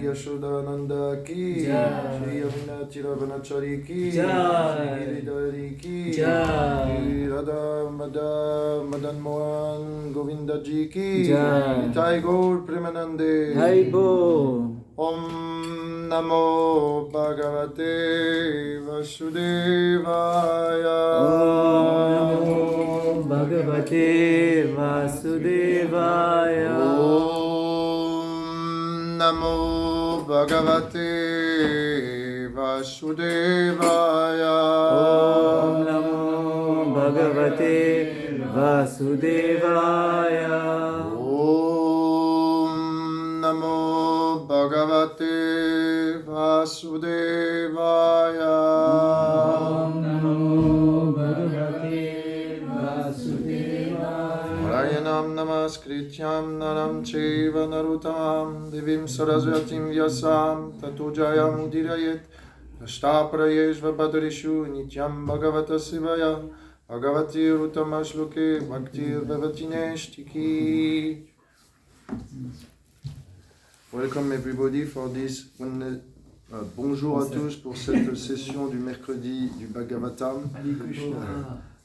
Yashodananda ki, Shri Avinatira Vanachari ki, Shri Giridhari ki, Shri Radha Madan Mohan Govinda ji ki, Nitai Gaur Premanande, Om Namo Bhagavate Vasudevaya, Om Namo Bhagavate Vasudevaya, Om Namo Bhagavate Vasudevaya, Om Namo Bhagavate Vasudevaya, Om Namo Bhagavate Vasudevaya, Om Namo Bhagavate Vasudevaya, Narayanam Namaskrityam Naram Chaiva Narutam Devim Sarasvatim Vyasam Tato Jayam Dirayet Ashtaprayeshva Bhadarishu Nityam Bhagavata Sivaya Bhagavati Rutamashloke Bhaktir Bhavatinestiki. Welcome everybody for this bonjour à tous pour cette session du mercredi du Bhagavatam.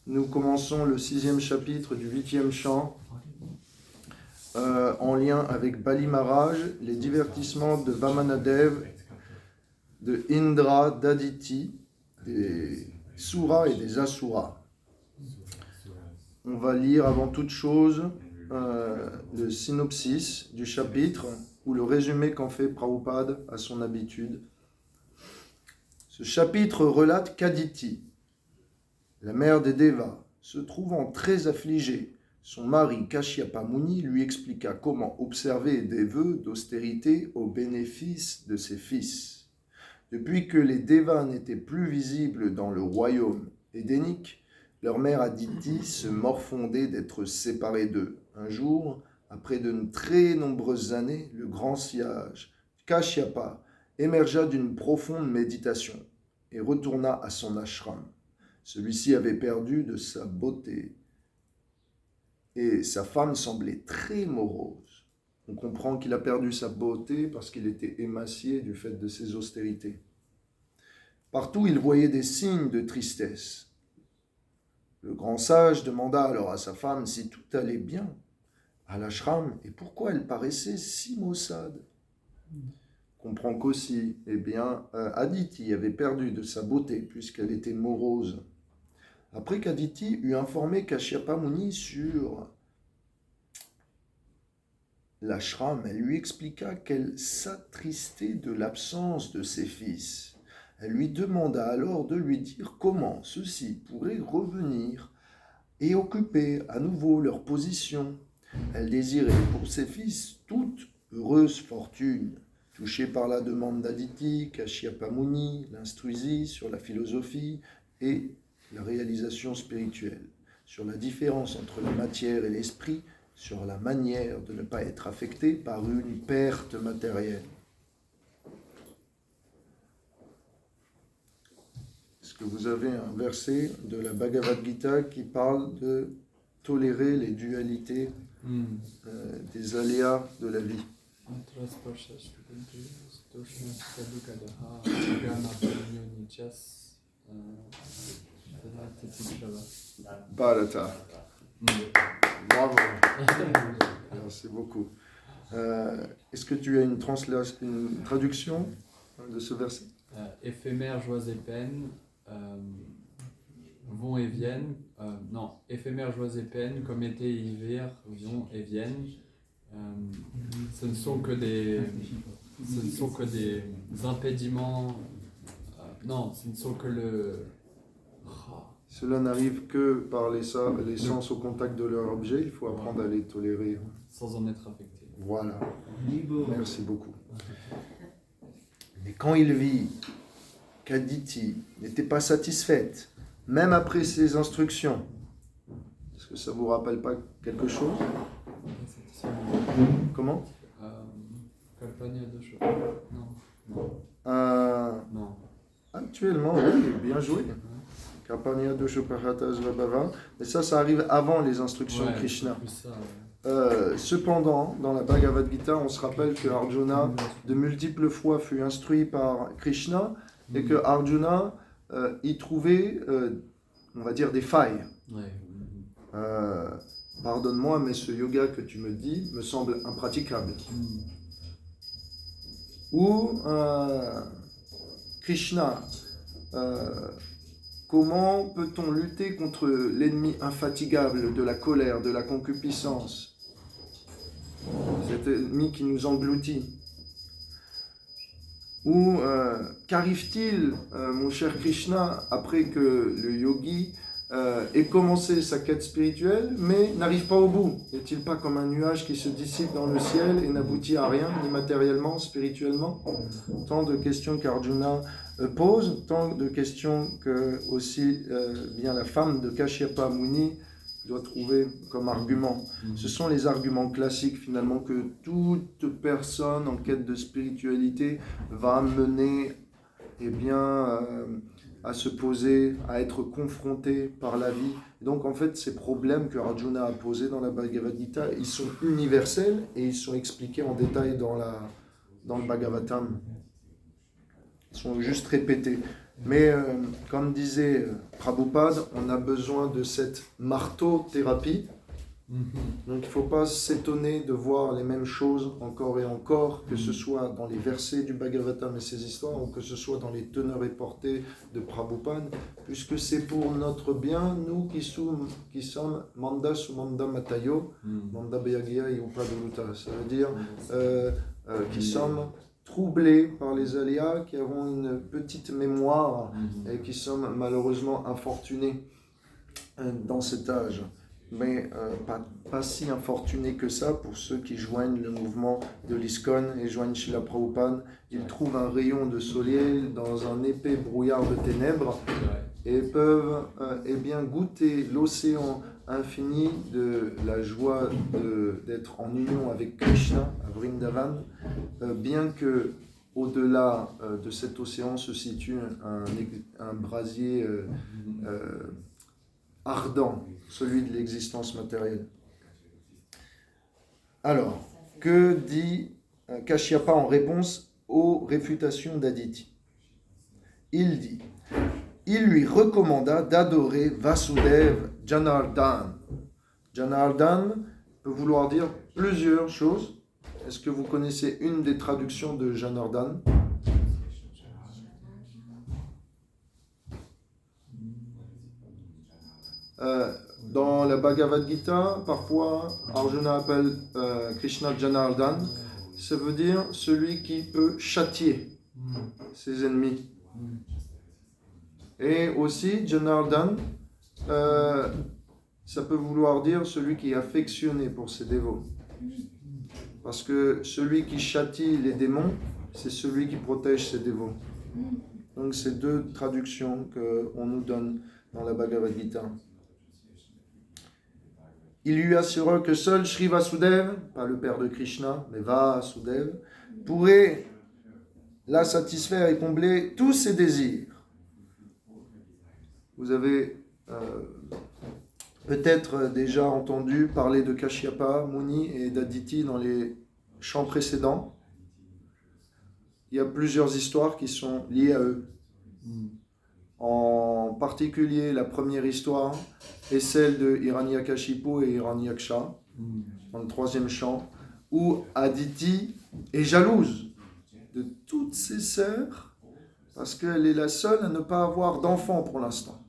Nous commençons le 6e chapitre du 8e chant en lien avec Bali Maharaj, les divertissements de Vamanadev, de Indra, d'Aditi, des suras et des asuras. On va lire avant toute chose le synopsis du chapitre ou le résumé qu'en fait Prabhupada à son habitude. Ce chapitre relate qu'Aditi, la mère des Devas, se trouvant très affligée, son mari Kashyapa Muni lui expliqua comment observer des vœux d'austérité au bénéfice de ses fils. Depuis que les Devas n'étaient plus visibles dans le royaume édénique, leur mère Aditi se morfondait d'être séparée d'eux. Un jour, après de très nombreuses années, le grand sage Kashyapa émergea d'une profonde méditation et retourna à son ashram. Celui-ci avait perdu de sa beauté et sa femme semblait très morose. On comprend qu'il a perdu sa beauté parce qu'il était émacié du fait de ses austérités. Partout, il voyait des signes de tristesse. Le grand sage demanda alors à sa femme si tout allait bien à l'ashram et pourquoi elle paraissait si maussade. On comprend qu'aussi, Aditi avait perdu de sa beauté puisqu'elle était morose. Après qu'Aditi eut informé Kashyapa Muni sur l'ashram, elle lui expliqua qu'elle s'attristait de l'absence de ses fils. Elle lui demanda alors de lui dire comment ceux-ci pourraient revenir et occuper à nouveau leur position. Elle désirait pour ses fils toute heureuse fortune. Touché par la demande d'Aditi, Kashyapa Muni l'instruisit sur la philosophie et la réalisation spirituelle, sur la différence entre la matière et l'esprit, sur la manière de ne pas être affecté par une perte matérielle. Est-ce que vous avez un verset de la Bhagavad Gita qui parle de tolérer les dualités des aléas de la vie? Bharata. Bravo. Merci beaucoup. Est-ce que tu as une traduction de ce verset? Éphémères joies et peines vont et viennent. Éphémères joies et peines, comme été et hiver, vont et viennent. Ce ne sont que des impédiments. Ce ne sont que le. Cela n'arrive que par les sens au contact de leur objet. Il faut apprendre à les tolérer. Sans en être affecté. Voilà. Merci beaucoup. Mais quand il vit qu'Aditi n'était pas satisfaite, même après ses instructions, est-ce que ça ne vous rappelle pas quelque chose? Comment? Kalpanya Dosha. Non. Actuellement, oui, bien joué. Kalpanya Dosha Parata Svabhava. Mais ça arrive avant les instructions de Krishna. Cependant, dans la Bhagavad Gita, on se rappelle que Arjuna, de multiples fois, fut instruit par Krishna et que Arjuna y trouvait, on va dire, des failles. Pardonne-moi, mais ce yoga que tu me dis me semble impraticable. Ou Krishna, comment peut-on lutter contre l'ennemi infatigable de la colère, de la concupiscence? Cet ennemi qui nous engloutit. Ou qu'arrive-t-il, mon cher Krishna, après que le yogi ait commencé sa quête spirituelle, mais n'arrive pas au bout? N'est-il pas comme un nuage qui se dissipe dans le ciel et n'aboutit à rien, ni matériellement, spirituellement? Tant de questions qu'Arjuna pose, tant de questions que aussi bien la femme de Kashyapa Muni doit trouver comme argument. Ce sont les arguments classiques finalement que toute personne en quête de spiritualité va mener à se poser, à être confronté par la vie. Donc en fait, ces problèmes que Arjuna a posés dans la Bhagavad Gita, ils sont universels et ils sont expliqués en détail dans le Bhagavatam. Ils sont juste répétés. Mais comme disait Prabhupada, on a besoin de cette marteau-thérapie Donc il ne faut pas s'étonner de voir les mêmes choses encore et encore, que ce soit dans les versets du Bhagavatam et ses histoires, ou que ce soit dans les teneurs et portées de Prabhupada, puisque c'est pour notre bien, nous qui sommes Manda Sumanda Matayo, Manda Beyagia et Upaduluta. Ça veut dire qui sommes troublés par les aléas, qui avons une petite mémoire et qui sommes malheureusement infortunés dans cet âge. Mais pas si infortunés que ça pour ceux qui joignent le mouvement de l'ISKCON et joignent Srila Prabhupada. Ils trouvent un rayon de soleil dans un épais brouillard de ténèbres et peuvent bien goûter l'océan infini de la joie d'être en union avec Krishna à Vrindavan, bien que au-delà de cet océan se situe un brasier ardent, celui de l'existence matérielle. Alors, que dit Kashyapa en réponse aux réfutations d'Aditi? Il dit: il lui recommanda d'adorer Vasudev Janardhan. Janardhan peut vouloir dire plusieurs choses. Est-ce que vous connaissez une des traductions de Janardhan? Dans la Bhagavad Gita, parfois Arjuna appelle Krishna Janardhan. Ça veut dire celui qui peut châtier ses ennemis. Et aussi Janardhan, ça peut vouloir dire celui qui est affectionné pour ses dévots. Parce que celui qui châtie les démons, c'est celui qui protège ses dévots. Donc c'est deux traductions qu'on nous donne dans la Bhagavad Gita. Il lui assura que seul Sri Vasudev, pas le père de Krishna, mais Vasudev, pourrait la satisfaire et combler tous ses désirs. Vous avez peut-être déjà entendu parler de Kashyapa, Muni et d'Aditi dans les chants précédents. Il y a plusieurs histoires qui sont liées à eux. En particulier, la première histoire est celle de Hiranyakashipu et Hiranyaksha, dans le troisième chant, où Aditi est jalouse de toutes ses sœurs parce qu'elle est la seule à ne pas avoir d'enfant pour l'instant.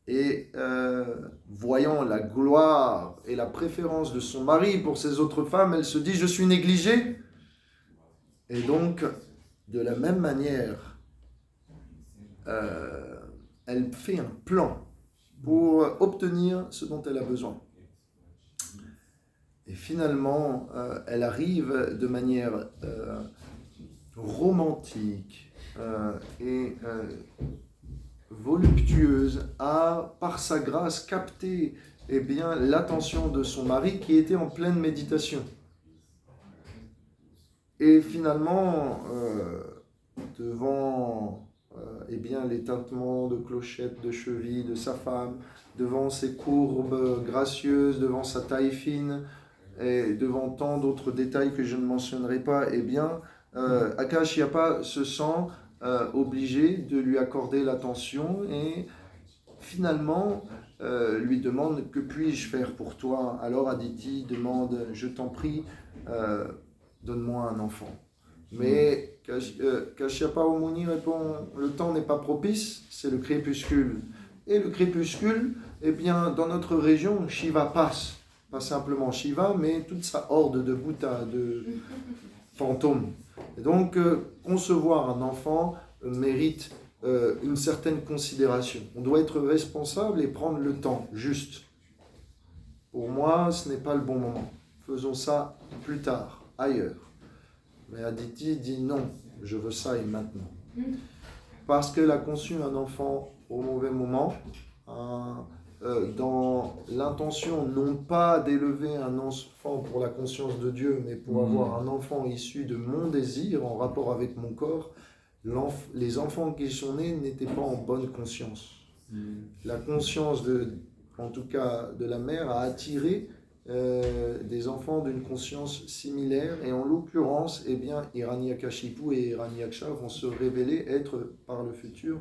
Et voyant la gloire et la préférence de son mari pour ses autres femmes, elle se dit: je suis négligée. Et donc, de la même manière, elle fait un plan pour obtenir ce dont elle a besoin. Et finalement, elle arrive de manière romantique et voluptueuse à, par sa grâce, capter l'attention de son mari qui était en pleine méditation. Et finalement, devant les tintements de clochettes, de chevilles de sa femme, devant ses courbes gracieuses, devant sa taille fine, et devant tant d'autres détails que je ne mentionnerai pas, Kashyapa se sent obligé de lui accorder l'attention et finalement lui demande: que puis-je faire pour toi? Alors Aditi demande: je t'en prie, donne-moi un enfant. Mais Kashyapa Muni répond: le temps n'est pas propice, c'est le crépuscule. Et le crépuscule, dans notre région, Shiva passe. Pas simplement Shiva, mais toute sa horde de Bhuta, de fantômes. Et donc, concevoir un enfant mérite une certaine considération. On doit être responsable et prendre le temps juste. Pour moi, ce n'est pas le bon moment. Faisons ça plus tard, ailleurs. Mais Aditi dit: non, je veux ça et maintenant. Parce qu'elle a conçu un enfant au mauvais moment, dans l'intention non pas d'élever un enfant pour la conscience de Dieu, mais pour avoir un enfant issu de mon désir, en rapport avec mon corps. Les enfants qui sont nés n'étaient pas en bonne conscience. La conscience, en tout cas de la mère, a attiré des enfants d'une conscience similaire, et en l'occurrence, Hiranyakashipu et Hiranyaksha vont se révéler être par le futur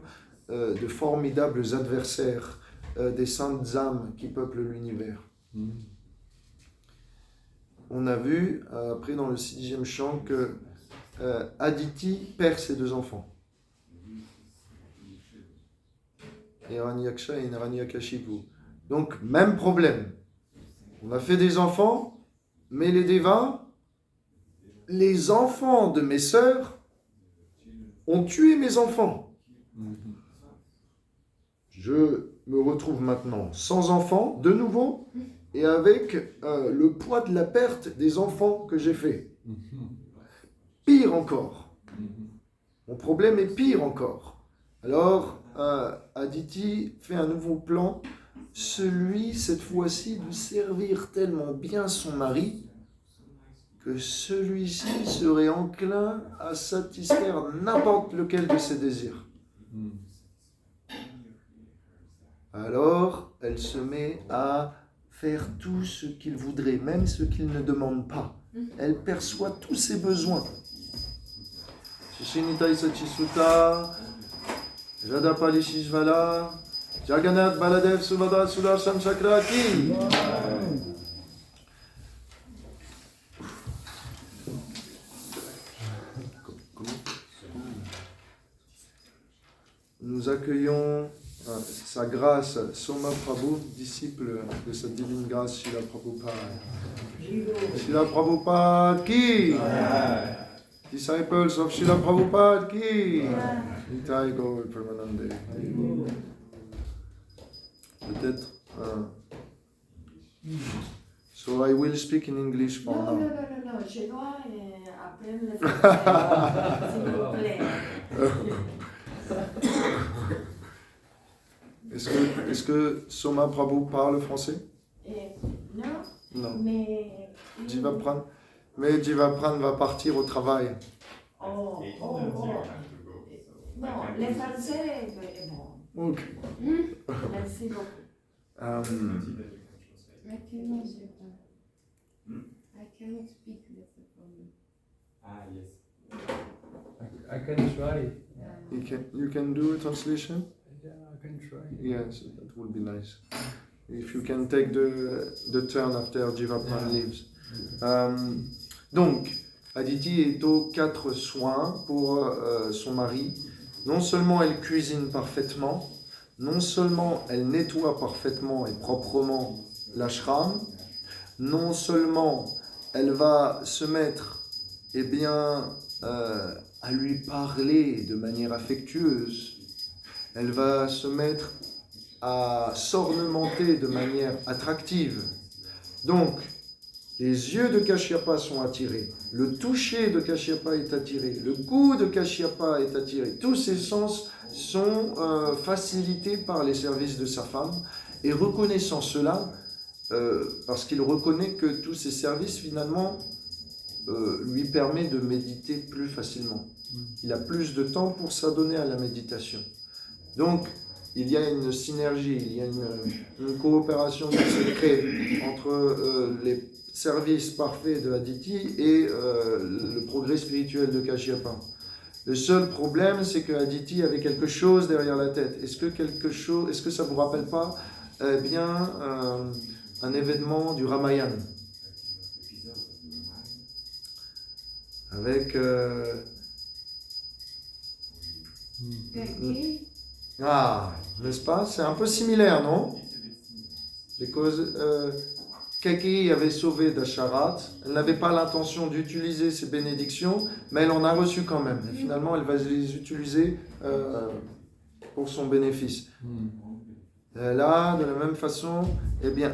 de formidables adversaires des saintes âmes qui peuplent l'univers. On a vu, après dans le 6e chant, que Aditi perd ses 2 enfants. Hiranyaksha et Hiranyakashipu. Donc, même problème. On a fait des enfants, mais les Devas, les enfants de mes sœurs, ont tué mes enfants. Je me retrouve maintenant sans enfants, de nouveau, et avec le poids de la perte des enfants que j'ai fait. Pire encore. Mon problème est pire encore. Alors, Aditi fait un nouveau plan, celui, cette fois-ci, de servir tellement bien son mari que celui-ci serait enclin à satisfaire n'importe lequel de ses désirs. Alors, elle se met à faire tout ce qu'il voudrait, même ce qu'il ne demande pas. Elle perçoit tous ses besoins. Shishinitai Sachisuta, Jadapali Shishvala, Jagannath Baladev Subhadra Sudarshan Chakraki. Nous accueillons sa grâce, Soma Prabhu, disciple de sa divine grâce, Srila Prabhupada. Srila Prabhupada qui? Disciples of Srila Prabhupada qui? Nitai Gaur Premanande. Peut-être. So I will speak in English for now. Non, je dois apprendre le français, s'il vous plaît. Est-ce que Soma Prabhu parle français? Non, Non. mais... Jivapran. Mais Jivapran va partir au travail. Oh. Non, le français est bon. Ok. Merci beaucoup. I cannot speak this problem. Yes. I can try. You can do a translation? Yeah, I can try. Yes, that would be nice. If you can take the turn after Jivapran leaves. Donc, Aditi est aux 4 soins pour son mari. Non seulement elle cuisine parfaitement, non seulement elle nettoie parfaitement et proprement l'ashram, non seulement elle va se mettre à lui parler de manière affectueuse, elle va se mettre à s'ornementer de manière attractive. Donc, les yeux de Kashyapa sont attirés, le toucher de Kashyapa est attiré, le goût de Kashyapa est attiré. Tous ces sens sont facilités par les services de sa femme. Et reconnaissant cela, parce qu'il reconnaît que tous ces services, finalement, lui permettent de méditer plus facilement. Il a plus de temps pour s'adonner à la méditation. Donc, il y a une synergie, il y a une coopération qui se crée entre les services parfaits de Aditi et le progrès spirituel de Kashyapa. Le seul problème, c'est que Aditi avait quelque chose derrière la tête. Est-ce que ça vous rappelle pas un événement du Ramayana avec n'est-ce pas? C'est un peu similaire, non? Because Kaikeyi avait sauvé Dasharat, elle n'avait pas l'intention d'utiliser ses bénédictions, mais elle en a reçu quand même. Et finalement, elle va les utiliser pour son bénéfice. Là, de la même façon,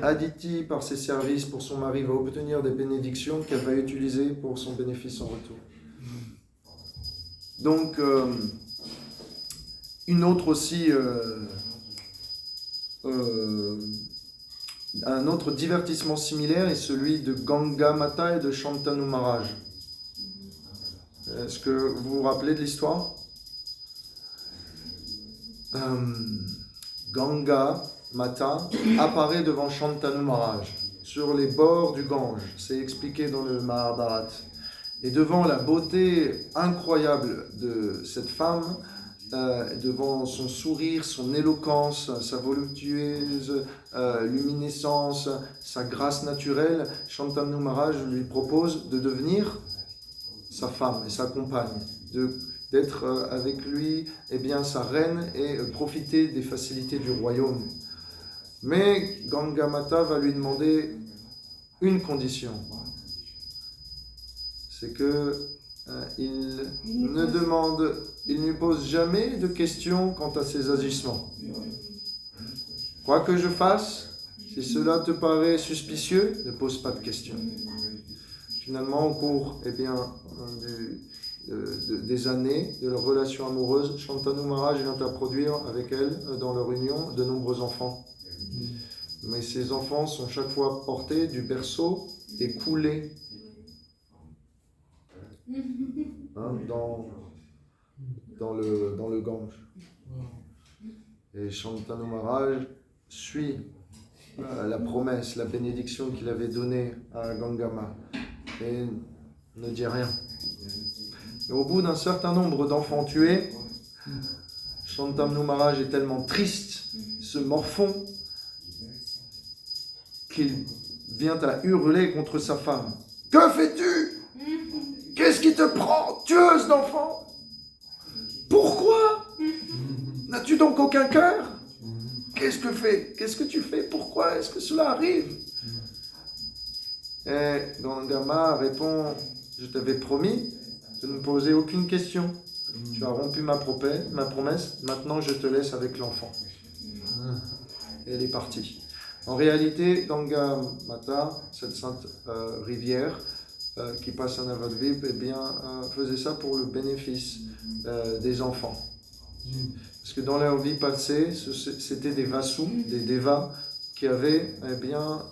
Aditi, par ses services pour son mari, va obtenir des bénédictions qu'elle va utiliser pour son bénéfice en retour. Donc, une autre aussi, un autre divertissement similaire est celui de Ganga Mata et de Shantanu Maharaj. Est-ce que vous vous rappelez de l'histoire? Ganga Mata apparaît devant Shantanu Maharaj sur les bords du Gange. C'est expliqué dans le Mahabharata. Et devant la beauté incroyable de cette femme, devant son sourire, son éloquence, sa voluptueuse luminescence, sa grâce naturelle, Shantanu Maharaj lui propose de devenir sa femme et sa compagne, d'être avec lui, eh bien, sa reine et profiter des facilités du royaume. Mais Ganga Mata va lui demander une condition, c'est que il ne pose jamais de questions quant à ses agissements. Quoi que je fasse, si cela te paraît suspicieux, ne pose pas de questions. Finalement, au cours des années de leur relation amoureuse, Shantanu Maharaj vient à produire avec elle, dans leur union, de nombreux enfants. Mais ces enfants sont chaque fois portés du berceau et coulés dans le Gange. Et Shantanu Maharaj suit la promesse, la bénédiction qu'il avait donnée à Gangama et ne dit rien. Et au bout d'un certain nombre d'enfants tués, Shantanu Maharaj est tellement triste, se morfond, qu'il vient à hurler contre sa femme. « Que fais-tu ? Qu'est-ce qui te prend, tueuse d'enfants ? Pourquoi ? N'as-tu donc aucun cœur ? Qu'est-ce que tu fais ? Pourquoi est-ce que cela arrive ?» Et Gangama répond, « Je t'avais promis de ne me poser aucune question. Tu as rompu ma promesse, maintenant je te laisse avec l'enfant. » Et elle est partie. En réalité, Ganga Mata, cette sainte rivière qui passe à Navadvip, eh bien, faisait ça pour le bénéfice des enfants. Parce que dans leur vie passée, c'était des Vasus, des Devas, qui avaient eh bien,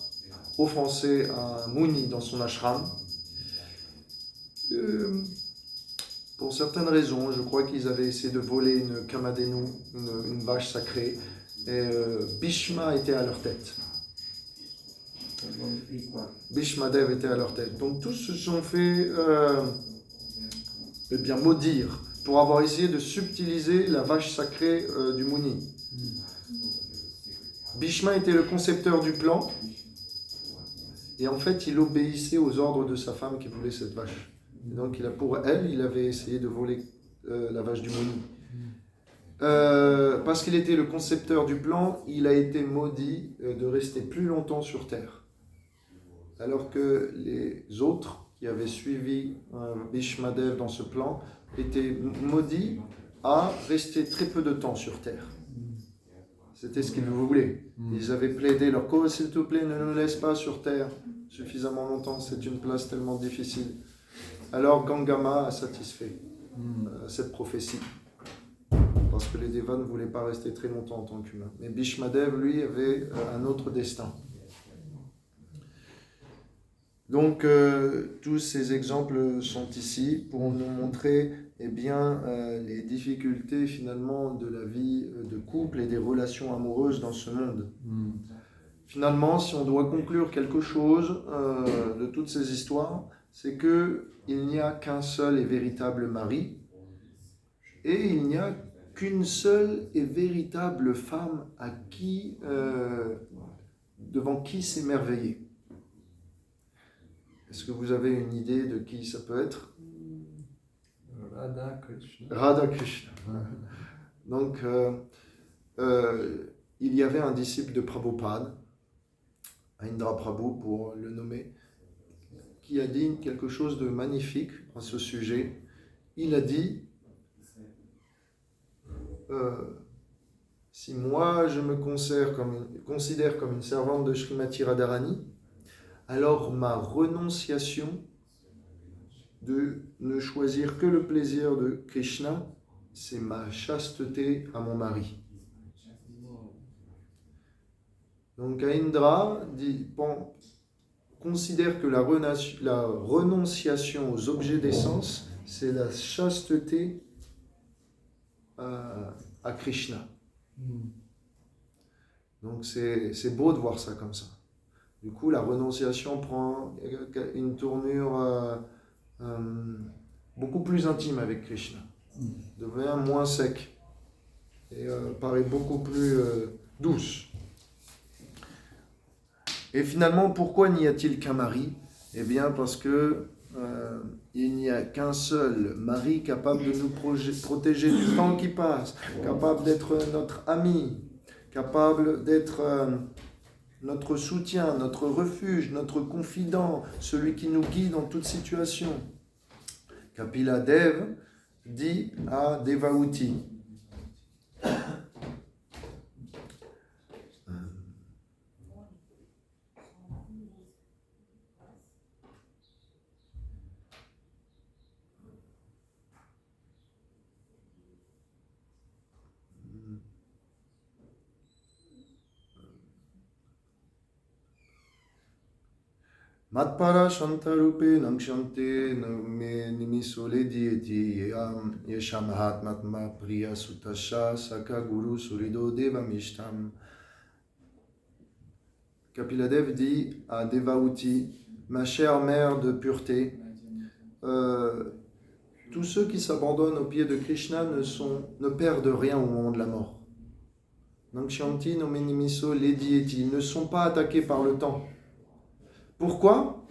offensé un Muni dans son ashram. Pour certaines raisons, je crois qu'ils avaient essayé de voler une Kamadhenu, une vache sacrée, et Bhishma était à leur tête. Bhishmadev était à leur tête. Donc tous se sont fait eh bien, maudire pour avoir essayé de subtiliser la vache sacrée du Muni. Bhishma était le concepteur du plan et en fait il obéissait aux ordres de sa femme qui voulait cette vache. Et donc pour elle, il avait essayé de voler la vache du Muni. Parce qu'il était le concepteur du plan, il a été maudit de rester plus longtemps sur terre. Alors que les autres qui avaient suivi Bhishmadev dans ce plan étaient maudits à rester très peu de temps sur terre. C'était ce qu'ils voulaient. Ils avaient plaidé leur cause, s'il te plaît, ne nous laisse pas sur terre suffisamment longtemps, c'est une place tellement difficile. Alors Gangama a satisfait cette prophétie. Parce que les Devas ne voulaient pas rester très longtemps en tant qu'humains. Mais Bhishmadev, lui, avait un autre destin. Donc, tous ces exemples sont ici pour nous montrer eh bien, les difficultés finalement de la vie de couple et des relations amoureuses dans ce monde. Finalement, si on doit conclure quelque chose de toutes ces histoires, c'est qu'il n'y a qu'un seul et véritable mari et il n'y a qu'une seule et véritable femme à qui, devant qui s'émerveiller. Est-ce que vous avez une idée de qui ça peut être ? Radha Krishna. Radha Krishna. Donc, il y avait un disciple de Prabhupada, Indra Prabhu pour le nommer, qui a dit quelque chose de magnifique à ce sujet. Il a dit si moi je me considère comme une servante de Srimati Radharani, alors ma renonciation de ne choisir que le plaisir de Krishna, c'est ma chasteté à mon mari. Donc Indra considère que la renonciation aux objets des sens, c'est la chasteté à Krishna. Donc c'est beau de voir ça comme ça. Du coup, la renonciation prend une tournure beaucoup plus intime avec Krishna, devient moins sec. et paraît beaucoup plus douce. Et finalement, pourquoi n'y a-t-il qu'un mari? Eh bien, parce que il n'y a qu'un seul mari capable de nous protéger du temps qui passe, capable d'être notre ami, capable d'être notre soutien, notre refuge, notre confident, celui qui nous guide en toute situation. Kapila Dev dit à Devahuti, Matpara Shantarupe Namshante me Nimisole Dieti Yeshamahat Matma Priya Sutasha Saka Guru Surido Devamishtam. Kapiladev dit à Devahuti, ma chère mère de pureté, tous ceux qui s'abandonnent aux pieds de Krishna ne perdent rien au moment de la mort. Namshanti no me Nimiso le Dieti, ne sont pas attaqués par le temps. Pourquoi?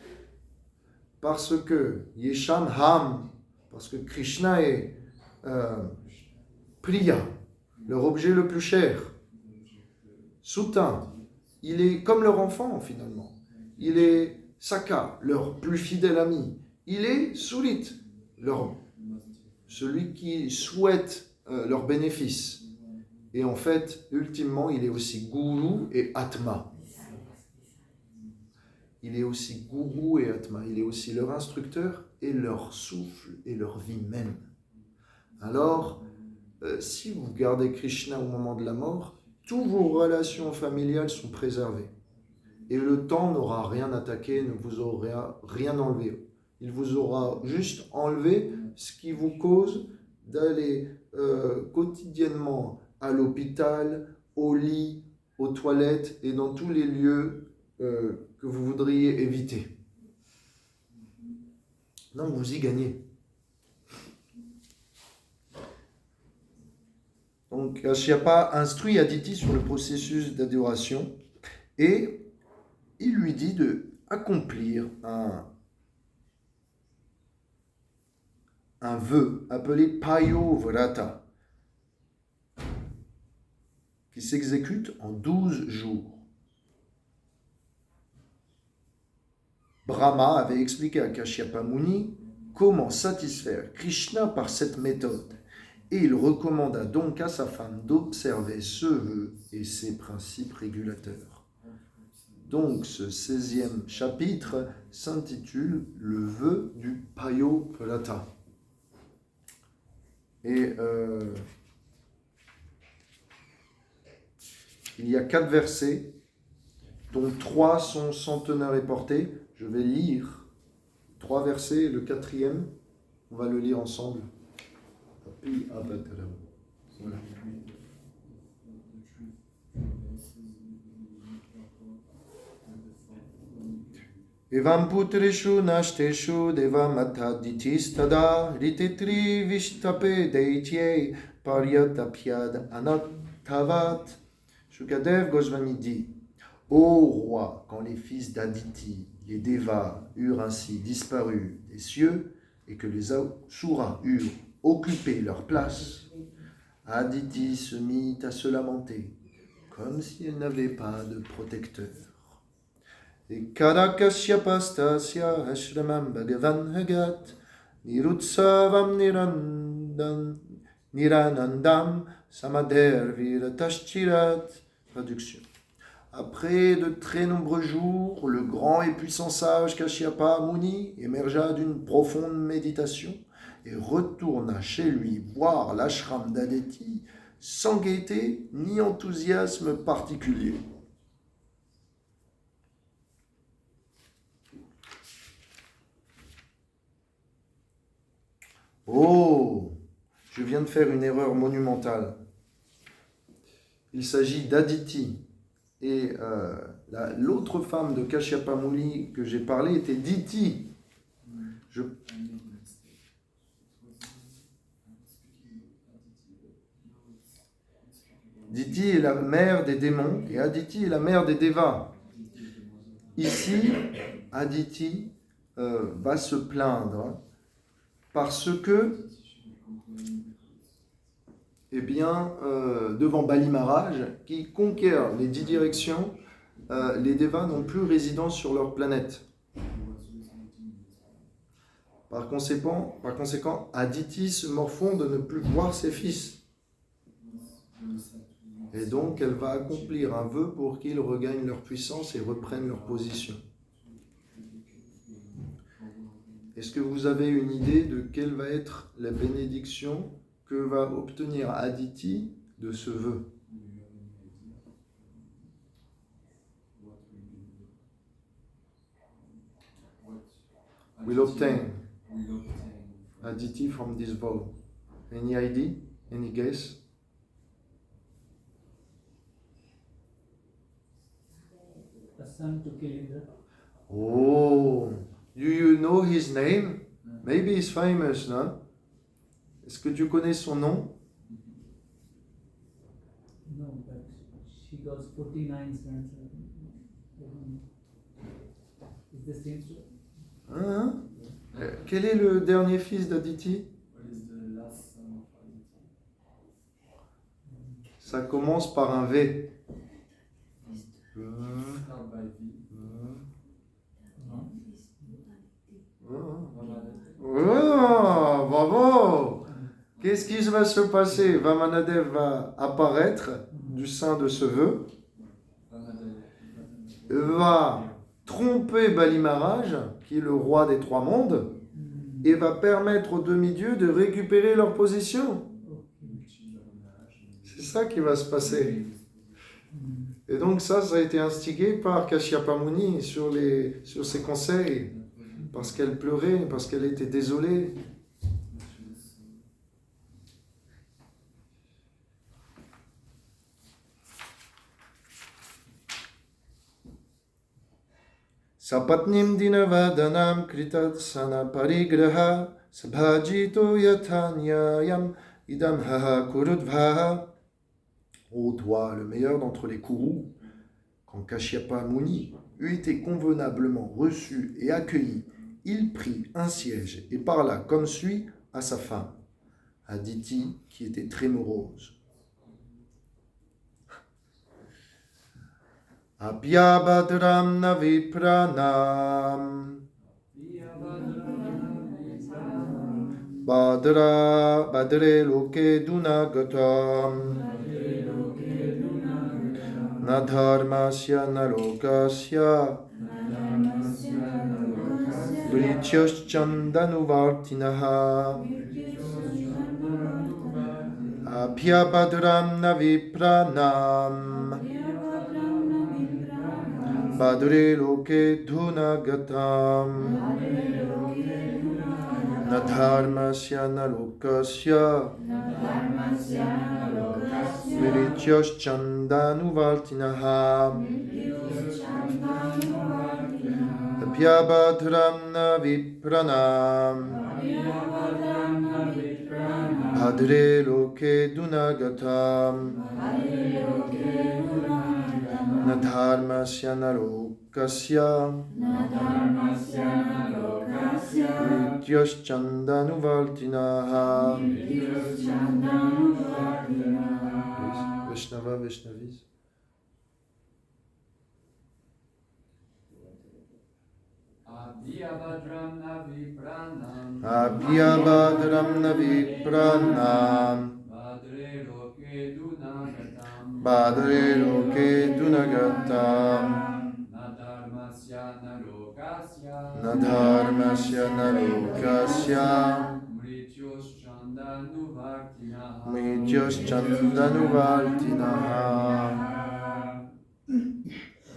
Parce que Yesham Ham, parce que Krishna est Priya, leur objet le plus cher. Sutta, il est comme leur enfant finalement. Il est Saka, leur plus fidèle ami. Il est Surit, celui qui souhaite leur bénéfice. Et en fait, ultimement, il est aussi Guru et Atma. Il est aussi Guru et Atma, il est aussi leur instructeur et leur souffle et leur vie même. Alors, si vous gardez Krishna au moment de la mort, toutes vos relations familiales sont préservées. Et le temps n'aura rien attaqué, ne vous aura rien enlevé. Il vous aura juste enlevé ce qui vous cause d'aller quotidiennement à l'hôpital, au lit, aux toilettes et dans tous les lieux que vous voudriez éviter. Donc vous y gagnez. Donc Kashyapa instruit Aditi sur le processus d'adoration et il lui dit de accomplir un vœu appelé Payo Vrata qui s'exécute en 12 jours. Brahma avait expliqué à Kashyapa Muni comment satisfaire Krishna par cette méthode et il recommanda donc à sa femme d'observer ce vœu et ses principes régulateurs. Donc ce 16e chapitre s'intitule le vœu du Payo Vrata. Et il y a 4 versets dont 3 sont centenaires et portés. Je vais lire 3 versets et le 4e, on va le lire ensemble. Voilà. Evam putreshu nashteshu devam ataditistada ritetri vishtape deitye paryatapyad anatavat. Shukadev Goswami dit, ô roi, quand les fils d'Aditi, les Devas, eurent ainsi disparu des cieux et que les Asuras eurent occupé leur place, Aditi se mit à se lamenter, comme si elle n'avait pas de protecteur. Et Kadakasyapastasya ashramam bhagavan hagat, nirutsavam niranandam samader viratashchirat. Traduction. Après de très nombreux jours, le grand et puissant sage Kashyapa Muni émergea d'une profonde méditation et retourna chez lui voir l'ashram d'Aditi sans gaieté ni enthousiasme particulier. Oh, je viens de faire une erreur monumentale. Il s'agit d'Aditi. Et l'autre femme de Kashyapa Muni que j'ai parlé était Diti. Diti est la mère des démons et Aditi est la mère des Devas. Ici, Aditi va se plaindre parce que, eh bien, devant Bali Maharaj, qui conquiert les 10 directions, les Devas n'ont plus résidence sur leur planète. Par conséquent, Aditi se morfond de ne plus voir ses fils. Et donc, elle va accomplir un vœu pour qu'ils regagnent leur puissance et reprennent leur position. Est-ce que vous avez une idée de quelle va être la bénédiction que va obtenir Aditi de ce vœu? Will obtain Aditi from this vow. Any idea? Any guess? A son to kill Indra. Oh, do you know his name? Maybe he's famous, no? Est-ce que tu connais son nom? No, but she got 49 sons. Is the same story? Hein? Quel est le dernier fils d'Aditi? Ça commence par un V. Oh, bravo! Qu'est-ce qui va se passer? Vamanadev va apparaître du sein de ce vœu, va tromper Bali Maharaj, qui est le roi des trois mondes, et va permettre aux demi-dieux de récupérer leur position. C'est ça qui va se passer. Et donc ça a été instigé par Kashyapa Muni sur ses conseils, parce qu'elle pleurait, parce qu'elle était désolée. Sapatnim dinavadanam kritatsana parigraha sabhajito yathanyayam idam haha kurudvaha. Ô toi, le meilleur d'entre les kourous, quand Kashyapa Muni eut été convenablement reçu et accueilli, il prit un siège et parla comme suit à sa femme, Aditi, qui était très morose. Abhyabhadram navipranam Badre loke dunagatam Nadharmasya nalokasya Vrityaschandanuvartinaha Abhyabhadram navipranam Badre loke dunagatam Nadharmasya nalokasya Vrityaschandanuvartinaha Abhyabhadram navipranam Badre loke dunagatam Nadharmasya nalokasya Vrityaschandanuvartinaha. Vaishnava, Vaishnavis. Abhyabhadram navipranam Abhyabhadram navipranam Badre loke dunagatam Badre loke dunagatam Nadharmasya nalokasya Mrityaschandanuvartinaha.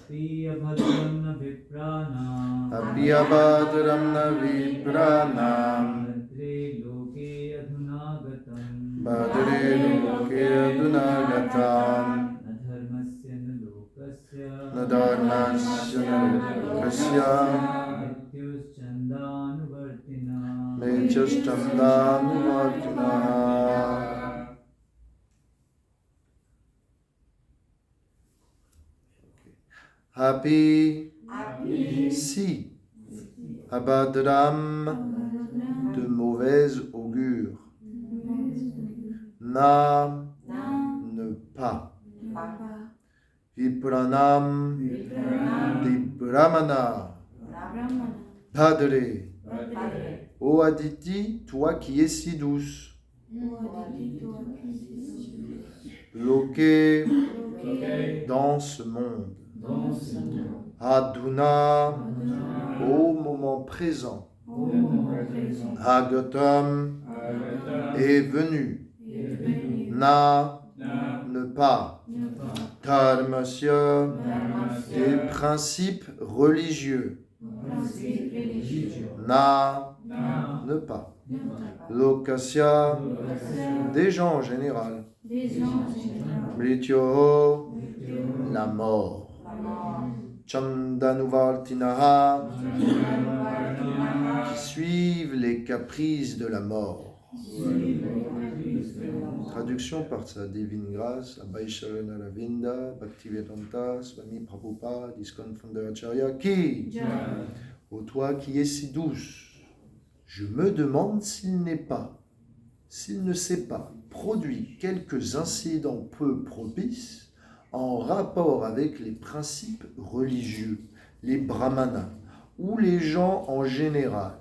Abhyabhadram navipranam Abhyabhadram navipranam Badre loke adunagatam Nadharmasya nalokasya Mrityaschandanuvartinaha. Happy, Happy. si, Abadram, de mauvais augure. Na, ne pas. Vipranam, di Brahmana. Padre, ô Aditi, toi qui es si douce. Loke, dans ce monde. Aduna, au moment présent. Agatam, est venu. Na, ne pas. Dharmasya, des principes religieux. Na, ne pas. Lokasya, des gens en général. Mrityo, la mort. Chandanuvartinaha, qui suivent les caprices de la mort. Traduction par sa divine grâce, Abhay Sharana Ravinda, Bhaktivedanta, Swami Prabhupada, ISKCON Founder Acharya, qui, ô toi qui es si douce, je me demande s'il ne s'est pas produit quelques incidents peu propices en rapport avec les principes religieux, les brahmanas, ou les gens en général,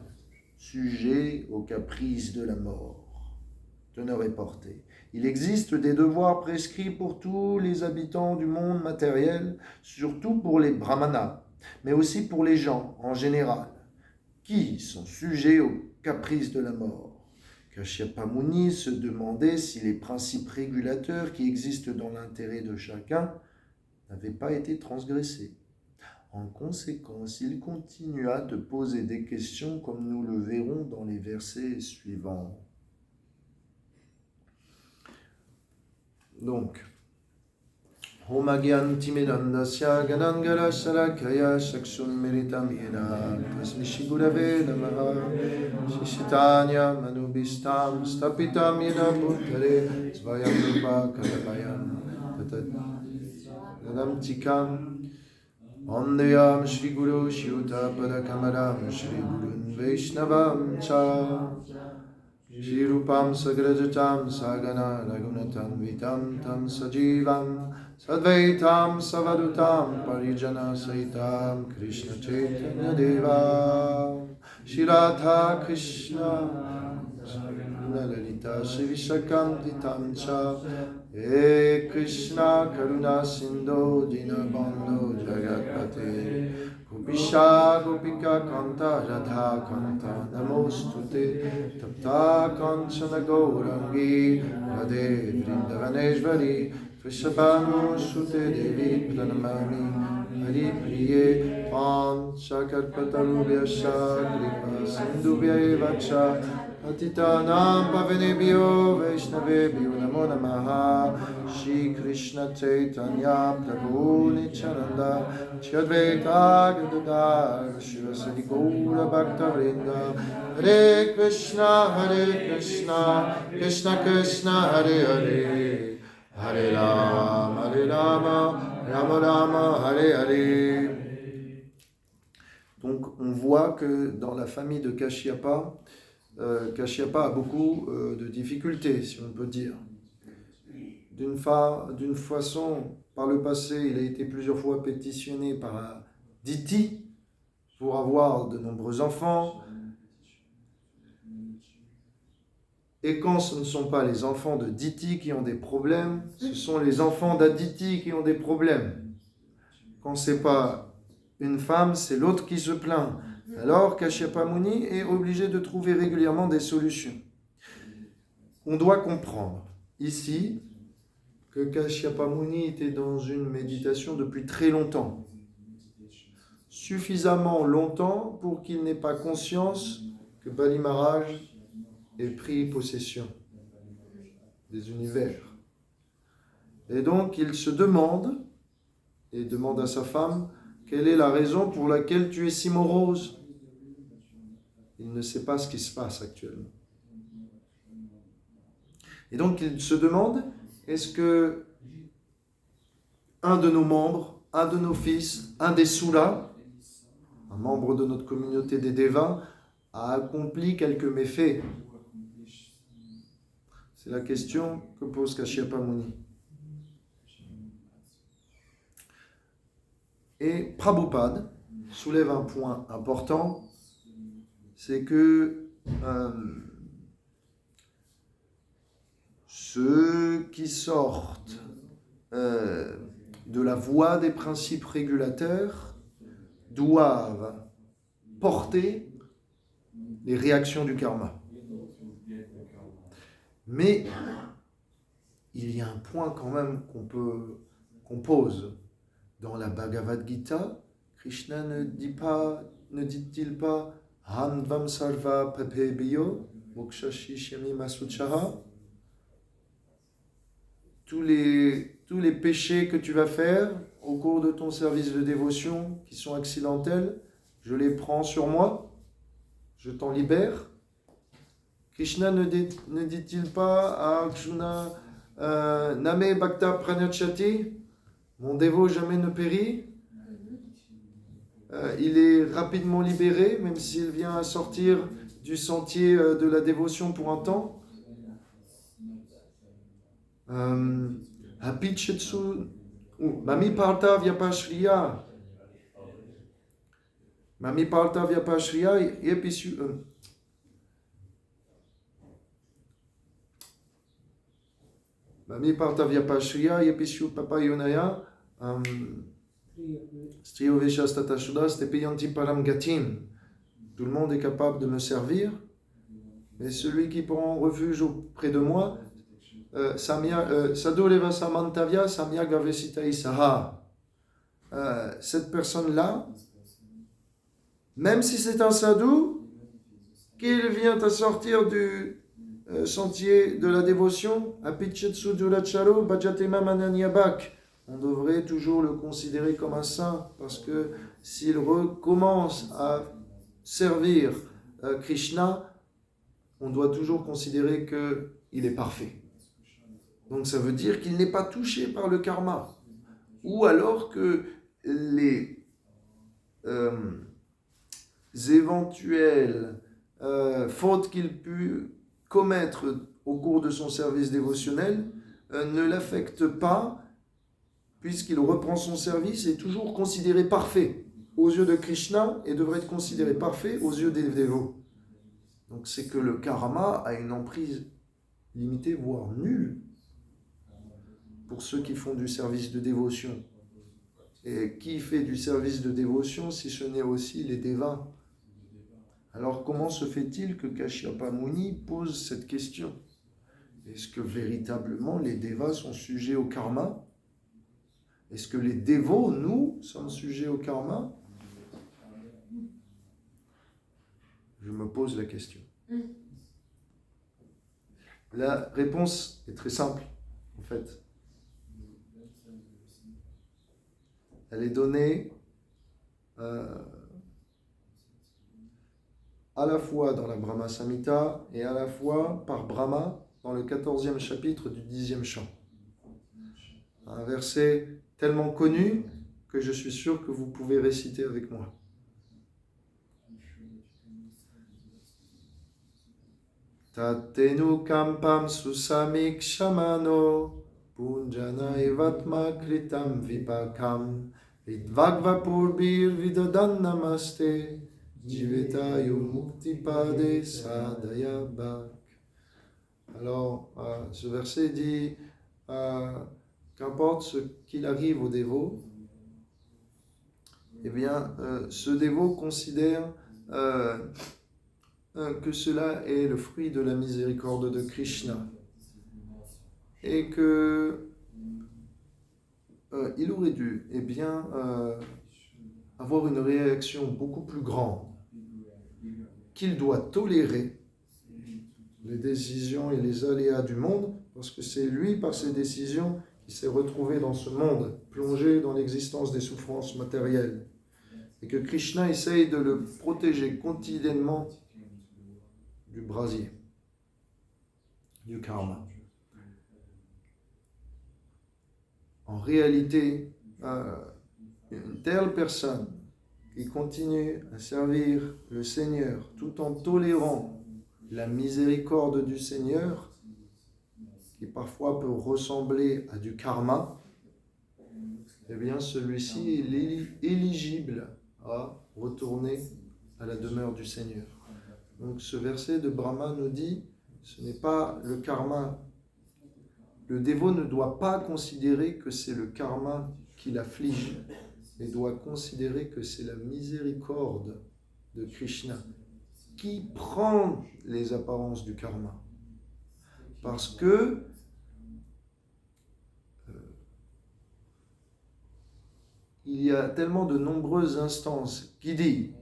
sujets aux caprices de la mort. Teneur est portée. Il existe des devoirs prescrits pour tous les habitants du monde matériel, surtout pour les brahmanas, mais aussi pour les gens en général, qui sont sujets aux caprices de la mort. Kashyapa Muni se demandait si les principes régulateurs qui existent dans l'intérêt de chacun n'avaient pas été transgressés. En conséquence, il continua de poser des questions comme nous le verrons dans les versets suivants. Donc, Homagyan timidandasya ganangara sarakaya shaksun meritam yena tasmishigurave namaha shishitanya manubhistam stapitam yena bhuttare svayam rupa kalabayam tatat tikam Vandeyam Shri Guru Shyuta Padakamaram Shri Gurun Vaishnavam Cha Shri Rupam Sagrajatam Sagana Ragunatam Vitam Tam Sajivam Sadvaitam Savadutam Parijana Saitam Krishna Chaitanya Deva Shri Radha Krishna Lalita Shri Vishakantitam Cha He Krishna Karuna Sindhu Dinabandhu Jagatpate Gopisha Gopika Kanta Radha Kanta Namostute Tapta Kanchana Gaurangi Radhe Vrindavaneshvari Vrishabhanu Sute Devi Pranamami Hari Priye Panchakarpatarubhyasha Kripa Sindhubhya Vacha Patitanam Pavanebhyo Vaishnavebhyo Namo Namaha Shri Krishna Chaitanya Prabhu Nityananda Shri Advaita Gadadhar Shivasadi Gaura Bhakta Vrinda Hare Krishna Krishna Krishna Hare Hare Hare Rama Rama Rama Hare Hare. Donc on voit que dans la famille de Kashyapa, Kashyapa a beaucoup de difficultés, si on peut dire. D'une façon, par le passé, il a été plusieurs fois pétitionné par Diti pour avoir de nombreux enfants. Et quand ce ne sont pas les enfants de Diti qui ont des problèmes, ce sont les enfants d'Aditi qui ont des problèmes. Quand ce n'est pas une femme, c'est l'autre qui se plaint. Alors, Kashyapa Muni est obligé de trouver régulièrement des solutions. On doit comprendre ici que Kashyapa Muni était dans une méditation depuis très longtemps. Suffisamment longtemps pour qu'il n'ait pas conscience que Bali Maharaj ait pris possession des univers. Et donc, il se demande, et demande à sa femme, quelle est la raison pour laquelle tu es si morose? Il ne sait pas ce qui se passe actuellement. Et donc il se demande, est-ce que un de nos membres un de nos fils, un des Suras, un membre de notre communauté des Devas, a accompli quelques méfaits? C'est la question que pose Kashyapa Muni. Et Prabhupada soulève un point important, c'est que ceux qui sortent de la voie des principes régulateurs doivent porter les réactions du karma. Mais il y a un point quand même qu'on pose. Dans la Bhagavad Gita, Krishna ne dit-il pas Handvam sarva papebiyo mokshashi shyami masuchaha? Tous les péchés que tu vas faire au cours de ton service de dévotion qui sont accidentels, je les prends sur moi, je t'en libère. Krishna ne dit-il pas à Arjuna Name Bhakta Pranachati, mon dévot jamais ne périt? Il est rapidement libéré, même s'il vient à sortir du sentier de la dévotion pour un temps. Hapichetsu Mami Parta Vyapashriya. Mami Parta Vyapashriya Yepishu. Mami Parta Vyapashriya Yepishu Papa Yonaya. Striyo Veshastata Shudas Tepeyanti Param Gatim. Tout le monde est capable de me servir, mais celui qui prend refuge auprès de moi, Sadoleva Samantavya Samya Gavesita Isaha. Cette personne-là, même si c'est un sadhu, qu'il vient à sortir du sentier de la dévotion, Apichetsu Duracharo Bhajatema Mananyabak, on devrait toujours le considérer comme un saint, parce que s'il recommence à servir Krishna, on doit toujours considérer qu'il est parfait. Donc ça veut dire qu'il n'est pas touché par le karma. Ou alors que les éventuelles fautes qu'il pu commettre au cours de son service dévotionnel ne l'affectent pas, puisqu'il reprend son service et est toujours considéré parfait aux yeux de Krishna et devrait être considéré parfait aux yeux des dévots. Donc c'est que le karma a une emprise limitée, voire nulle, pour ceux qui font du service de dévotion. Et qui fait du service de dévotion si ce n'est aussi les devas? Alors comment se fait-il que Kashyapa Muni pose cette question? Est-ce que véritablement les devas sont sujets au karma? Est-ce que les dévots, nous, sommes sujets au karma? Je me pose la question. La réponse est très simple, en fait. Elle est donnée à la fois dans la Brahma Samhita et à la fois par Brahma dans le 14e chapitre du 10e chant. Un verset tellement connu que je suis sûr que vous pouvez réciter avec moi. Tatenu kampam susamik shamano punjana evatma kritam vipakam vidvagva purbir vidadan namaste jivetayu muktipade sadaya bhak. Alors, ce verset dit qu'importe ce qu'il arrive au dévot, eh bien, ce dévot considère que cela est le fruit de la miséricorde de Krishna et que il aurait dû avoir une réaction beaucoup plus grande, qu'il doit tolérer les décisions et les aléas du monde, parce que c'est lui, par ses décisions, qui s'est retrouvé dans ce monde, plongé dans l'existence des souffrances matérielles, et que Krishna essaye de le protéger quotidiennement du brasier, du karma. En réalité, Une telle personne qui continue à servir le Seigneur tout en tolérant la miséricorde du Seigneur, qui parfois peut ressembler à du karma, eh bien celui-ci est éligible à retourner à la demeure du Seigneur. Donc ce verset de Brahma nous dit, ce n'est pas le karma. Le dévot ne doit pas considérer que c'est le karma qui l'afflige, mais doit considérer que c'est la miséricorde de Krishna qui prend les apparences du karma. Parce que il y a tellement de nombreuses instances qui dit,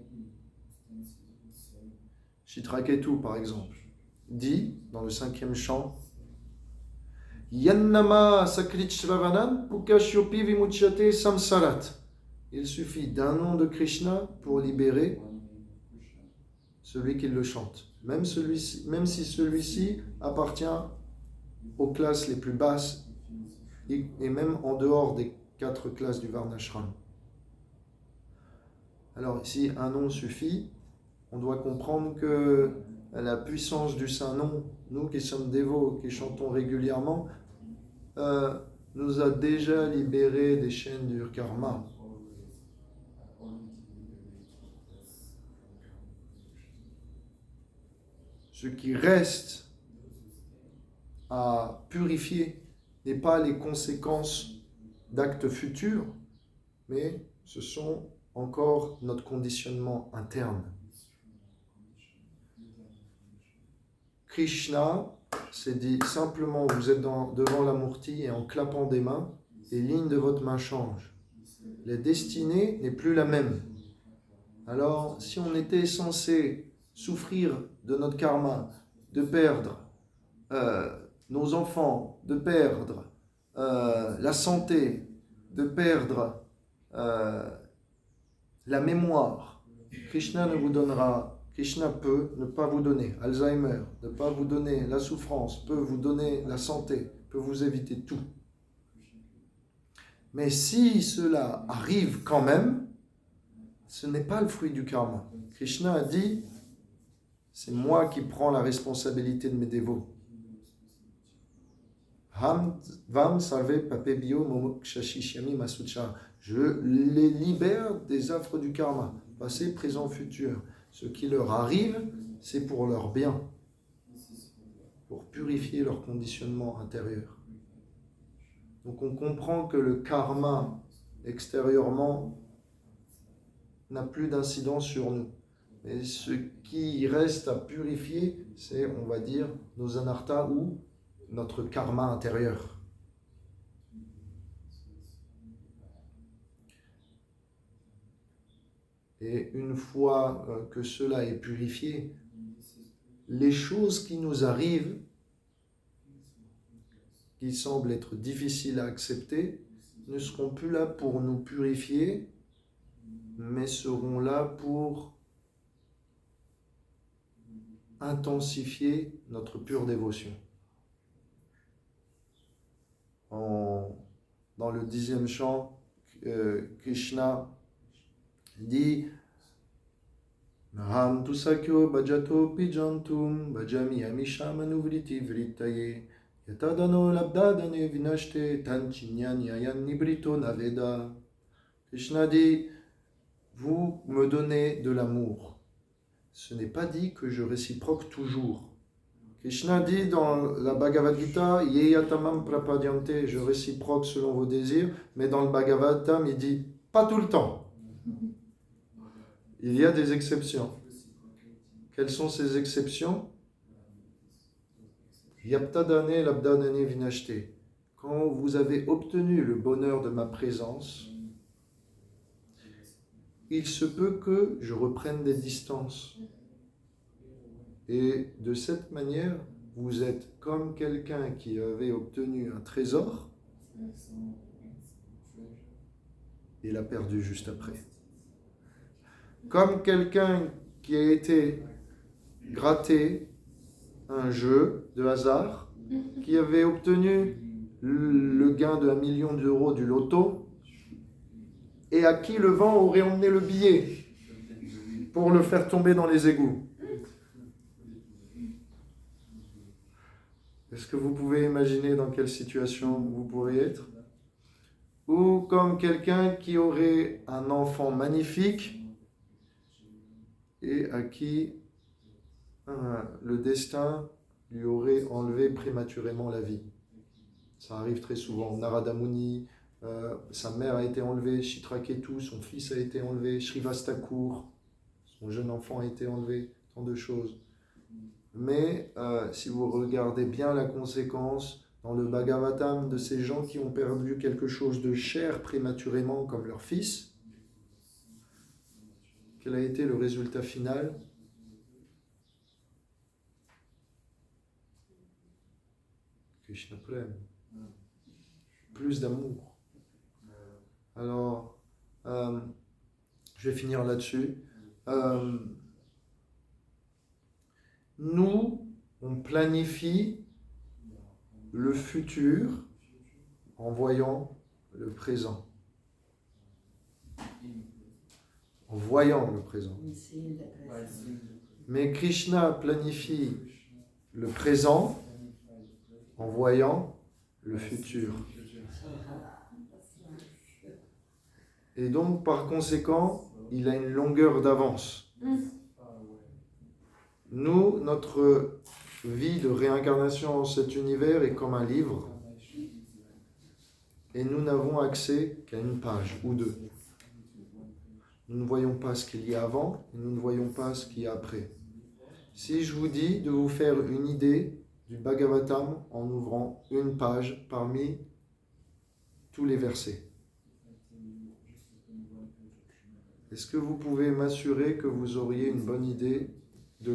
Chitraketu par exemple, dit dans le 5e chant, Yannama sakrit shravanam pukashyopi vimuchyate samsarat. Il suffit d'un nom de Krishna pour libérer celui qui le chante. Même si celui-ci appartient aux classes les plus basses et même en dehors des 4 classes du Varnashram. Alors ici, un nom suffit. On doit comprendre que la puissance du Saint-Nom, nous qui sommes dévots, qui chantons régulièrement, nous a déjà libérés des chaînes du karma. Ce qui reste à purifier n'est pas les conséquences d'actes futurs, mais ce sont encore notre conditionnement interne. Krishna s'est dit simplement, vous êtes devant la Murti et en claquant des mains, les lignes de votre main changent. La destinée n'est plus la même. Alors, si on était censé souffrir de notre karma, de perdre nos enfants, de perdre la santé, de perdre la mémoire, Krishna ne vous donnera. Krishna peut ne pas vous donner Alzheimer, ne pas vous donner la souffrance, peut vous donner la santé, peut vous éviter tout. Mais si cela arrive quand même, ce n'est pas le fruit du karma. Krishna a dit, c'est moi qui prends la responsabilité de mes dévots. Vam salve papebio momokshashishyami masucha. Je les libère des affres du karma, passé, présent, futur. Ce qui leur arrive, c'est pour leur bien, pour purifier leur conditionnement intérieur. Donc on comprend que le karma extérieurement n'a plus d'incidence sur nous. Et ce qui reste à purifier, c'est, on va dire, nos anarthas ou notre karma intérieur. Et une fois que cela est purifié, les choses qui nous arrivent, qui semblent être difficiles à accepter, ne seront plus là pour nous purifier, mais seront là pour intensifier notre pure dévotion. Dans le 10e chant, Krishna dit Naham tu sakyo bhajato pijantum bhajami amisham anuvriti vritaye yatadano labdadane vinashte tanchinyanayan nibrito naveda. Krishna dit, vous me donnez de l'amour. Ce n'est pas dit que je réciproque toujours. Krishna dit dans la Bhagavad Gita, Yeyatamam prapadyante, je réciproque selon vos désirs, mais dans le Bhagavatam, il dit pas tout le temps. Il y a des exceptions. Quelles sont ces exceptions? Yaptadane labdadane vinashte. Quand vous avez obtenu le bonheur de ma présence, il se peut que je reprenne des distances. Et de cette manière, vous êtes comme quelqu'un qui avait obtenu un trésor et l'a perdu juste après. Comme quelqu'un qui a été gratté un jeu de hasard, qui avait obtenu le gain de 1 million d'euros du loto, et à qui le vent aurait emmené le billet pour le faire tomber dans les égouts. Est-ce que vous pouvez imaginer dans quelle situation vous pourriez être? Ou comme quelqu'un qui aurait un enfant magnifique et à qui le destin lui aurait enlevé prématurément la vie. Ça arrive très souvent. Narada Muni, sa mère a été enlevée, Chitraketu, son fils a été enlevé, Srivastakur, son jeune enfant a été enlevé, tant de choses. Mais si vous regardez bien la conséquence dans le Bhagavatam de ces gens qui ont perdu quelque chose de cher prématurément comme leur fils, quel a été le résultat final? Krishna Prem. Plus d'amour. Alors, je vais finir là-dessus. Nous, on planifie le futur en voyant le présent. En voyant le présent. Mais Krishna planifie le présent en voyant le futur. Et donc, par conséquent, il a une longueur d'avance. Nous, notre vie de réincarnation en cet univers est comme un livre et nous n'avons accès qu'à une page ou deux. Nous ne voyons pas ce qu'il y a avant et nous ne voyons pas ce qu'il y a après. Si je vous dis de vous faire une idée du Bhagavatam en ouvrant une page parmi tous les versets, est-ce que vous pouvez m'assurer que vous auriez une bonne idée de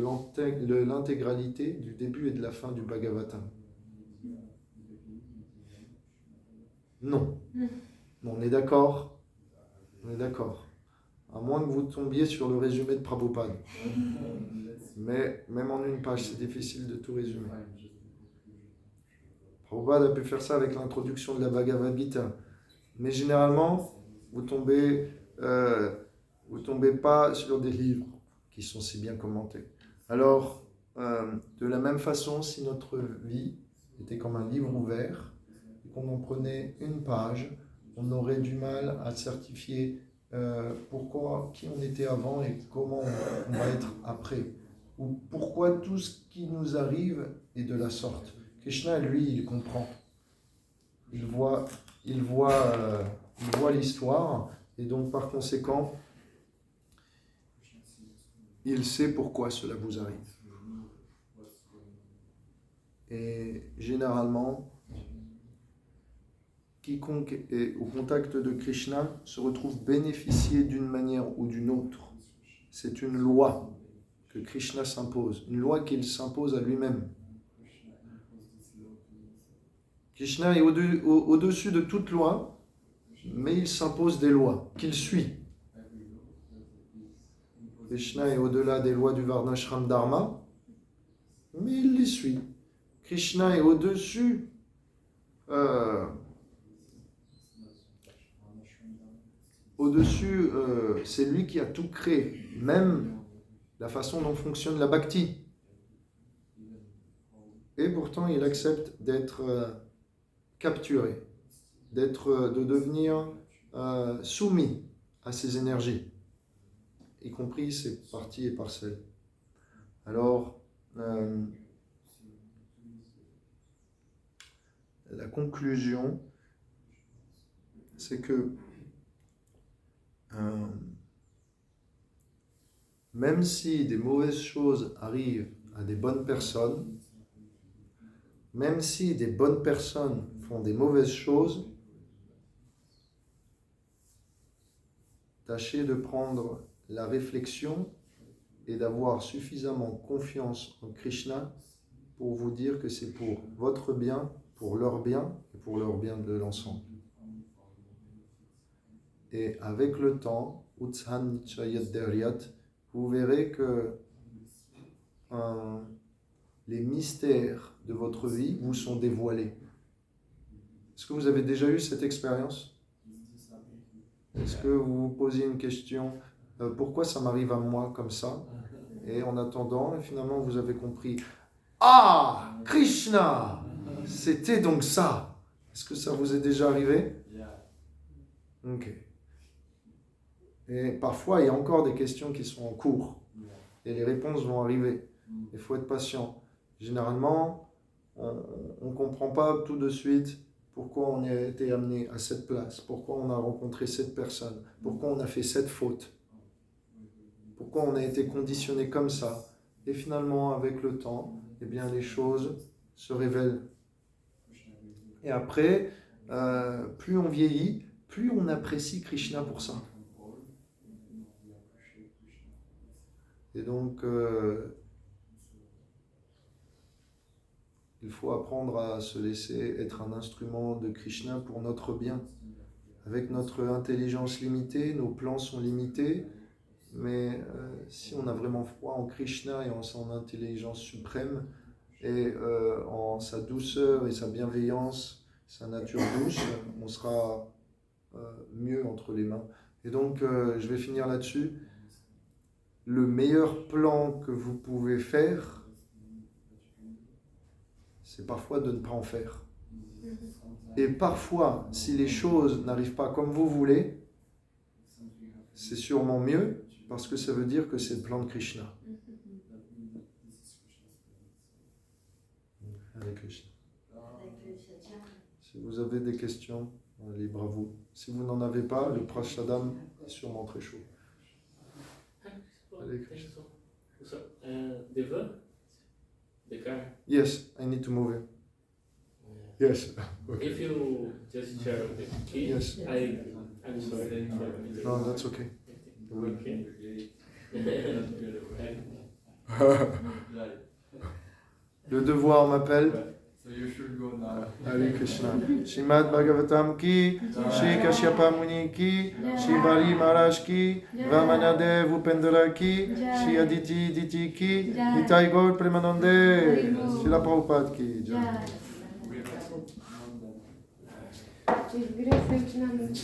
l'intégralité du début et de la fin du Bhagavatam? Non. On est d'accord? On est d'accord. À moins que vous tombiez sur le résumé de Prabhupada. Mais même en une page, c'est difficile de tout résumer. Prabhupada a pu faire ça avec l'introduction de la Bhagavad Gita. Mais généralement, vous tombez pas sur des livres qui sont si bien commentés. Alors, de la même façon, si notre vie était comme un livre ouvert, et qu'on en prenait une page, on aurait du mal à certifier qui on était avant et comment on va être après. Ou pourquoi tout ce qui nous arrive est de la sorte. Krishna, lui, il comprend. Il voit l'histoire et donc par conséquent, il sait pourquoi cela vous arrive. Et généralement, quiconque est au contact de Krishna se retrouve bénéficié d'une manière ou d'une autre. C'est une loi que Krishna s'impose, une loi qu'il s'impose à lui-même. Krishna est au-dessus de toute loi, mais il s'impose des lois qu'il suit. Krishna est au-delà des lois du Varnashram Dharma, mais il les suit. Krishna est au-dessus c'est lui qui a tout créé, même la façon dont fonctionne la bhakti. Et pourtant, il accepte d'être capturé, de devenir soumis à ses énergies, y compris ses parties et parcelles. Alors, la conclusion, c'est que même si des mauvaises choses arrivent à des bonnes personnes, même si des bonnes personnes font des mauvaises choses, tâchez de prendre la réflexion et d'avoir suffisamment confiance en Krishna pour vous dire que c'est pour votre bien, pour leur bien et pour leur bien de l'ensemble. Et avec le temps, vous verrez que les mystères de votre vie vous sont dévoilés. Est-ce que vous avez déjà eu cette expérience? Est-ce que vous vous posez une question, pourquoi ça m'arrive à moi comme ça? Et en attendant, finalement, vous avez compris, ah, Krishna, c'était donc ça. Est-ce que ça vous est déjà arrivé? Ok. Et parfois, il y a encore des questions qui sont en cours. Et les réponses vont arriver. Il faut être patient. Généralement, on ne comprend pas tout de suite pourquoi on a été amené à cette place, pourquoi on a rencontré cette personne, pourquoi on a fait cette faute, pourquoi on a été conditionné comme ça. Et finalement, avec le temps, eh bien, les choses se révèlent. Et après, plus on vieillit, plus on apprécie Krishna pour ça. Et donc, il faut apprendre à se laisser être un instrument de Krishna pour notre bien. Avec notre intelligence limitée, nos plans sont limités, mais si on a vraiment foi en Krishna et en son intelligence suprême, et en sa douceur et sa bienveillance, sa nature douce, on sera mieux entre les mains. Et donc, je vais finir là-dessus. Le meilleur plan que vous pouvez faire, c'est parfois de ne pas en faire. Et parfois, si les choses n'arrivent pas comme vous voulez, c'est sûrement mieux, parce que ça veut dire que c'est le plan de Krishna. Hare Krishna. Si vous avez des questions, libre à vous. Si vous n'en avez pas, le prashadam est sûrement très chaud. Hare Krishna. So, the verb, the car. Yes, I need to move it. Yes. Okay. If you just share the key, Yes. I'm sorry. No, that's okay. Okay. Le devoir m'appelle. So you should go now. Hare Krishna. Shrimad Bhagavatam ki, Shri Kashyapa Muni ki, Shri Bali Maharaj ki, Vamanadev Upendra ki, Shri Aditi Diti ki, Nitai Gaur Premanande, Shri La Prabhupada ki. Jai. With grace and